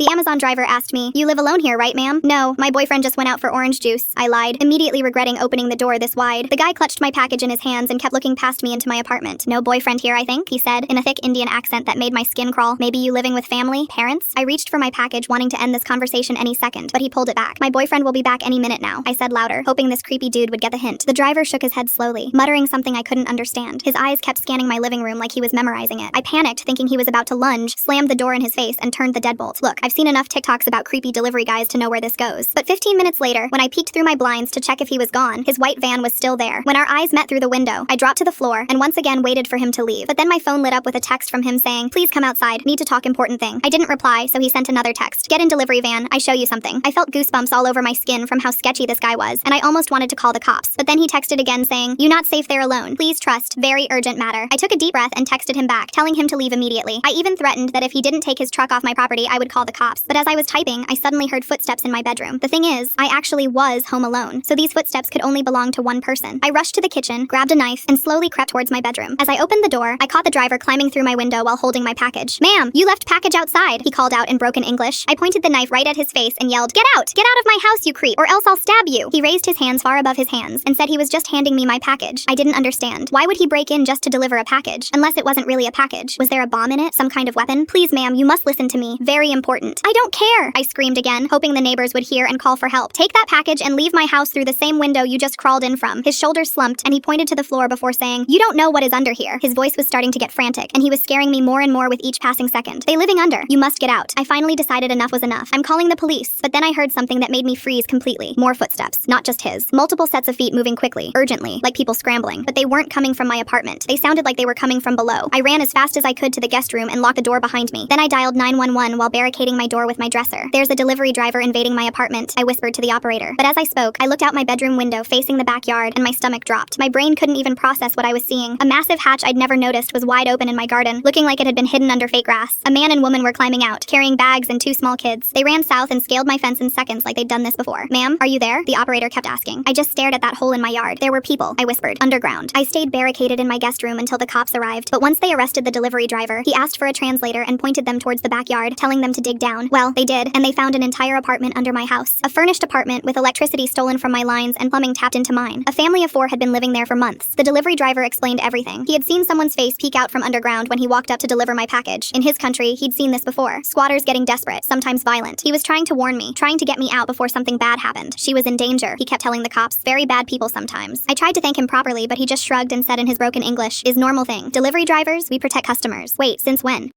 The Amazon driver asked me, "You live alone here, right, ma'am?" "No, my boyfriend just went out for orange juice," I lied, immediately regretting opening the door this wide. The guy clutched my package in his hands and kept looking past me into my apartment. "No boyfriend here, I think," he said, in a thick Indian accent that made my skin crawl. "Maybe you living with family? Parents?" I reached for my package, wanting to end this conversation any second, but he pulled it back. "My boyfriend will be back any minute now," I said louder, hoping this creepy dude would get the hint. The driver shook his head slowly, muttering something I couldn't understand. His eyes kept scanning my living room like he was memorizing it. I panicked, thinking he was about to lunge, slammed the door in his face, and turned the deadbolt. Look, I've seen enough TikToks about creepy delivery guys to know where this goes. But 15 minutes later, when I peeked through my blinds to check if he was gone, his white van was still there. When our eyes met through the window, I dropped to the floor and once again waited for him to leave. But then my phone lit up with a text from him saying, "Please come outside, need to talk important thing." I didn't reply, so he sent another text. "Get in delivery van, I show you something." I felt goosebumps all over my skin from how sketchy this guy was, and I almost wanted to call the cops. But then he texted again saying, "You not safe there alone. Please trust, very urgent matter." I took a deep breath and texted him back, telling him to leave immediately. I even threatened that if he didn't take his truck off my property, I would call the cops. But as I was typing, I suddenly heard footsteps in my bedroom. The thing is, I actually was home alone, so these footsteps could only belong to one person. I rushed to the kitchen, grabbed a knife, and slowly crept towards my bedroom. As I opened the door, I caught the driver climbing through my window while holding my package. "Ma'am, you left package outside," he called out in broken English. I pointed the knife right at his face and yelled, "Get out! Get out of my house, you creep, or else I'll stab you!" He raised his hands far above his hands and said he was just handing me my package. I didn't understand. Why would he break in just to deliver a package? Unless it wasn't really a package. Was there a bomb in it? Some kind of weapon? "Please, ma'am, you must listen to me. Very important." "I don't care!" I screamed again, hoping the neighbors would hear and call for help. "Take that package and leave my house through the same window you just crawled in from." His shoulders slumped and he pointed to the floor before saying, "You don't know what is under here." His voice was starting to get frantic and he was scaring me more and more with each passing second. "They living under. You must get out." I finally decided enough was enough. "I'm calling the police." But then I heard something that made me freeze completely. More footsteps. Not just his. Multiple sets of feet moving quickly, urgently, like people scrambling. But they weren't coming from my apartment. They sounded like they were coming from below. I ran as fast as I could to the guest room and locked the door behind me. Then I dialed 911 while barricading my door with my dresser. "There's a delivery driver invading my apartment," I whispered to the operator. But as I spoke, I looked out my bedroom window facing the backyard and my stomach dropped. My brain couldn't even process what I was seeing. A massive hatch I'd never noticed was wide open in my garden, looking like it had been hidden under fake grass. A man and woman were climbing out, carrying bags and two small kids. They ran south and scaled my fence in seconds like they'd done this before. "Ma'am, are you there?" the operator kept asking. I just stared at that hole in my yard. "There were people," I whispered, "underground." I stayed barricaded in my guest room until the cops arrived, but once they arrested the delivery driver, he asked for a translator and pointed them towards the backyard, telling them to dig down. Well, they did, and they found an entire apartment under my house. A furnished apartment with electricity stolen from my lines and plumbing tapped into mine. A family of 4 had been living there for months. The delivery driver explained everything. He had seen someone's face peek out from underground when he walked up to deliver my package. In his country, he'd seen this before. Squatters getting desperate, sometimes violent. He was trying to warn me, trying to get me out before something bad happened. She was in danger, he kept telling the cops. Very bad people sometimes. I tried to thank him properly, but he just shrugged and said in his broken English, "Is normal thing. Delivery drivers, we protect customers." Wait, since when?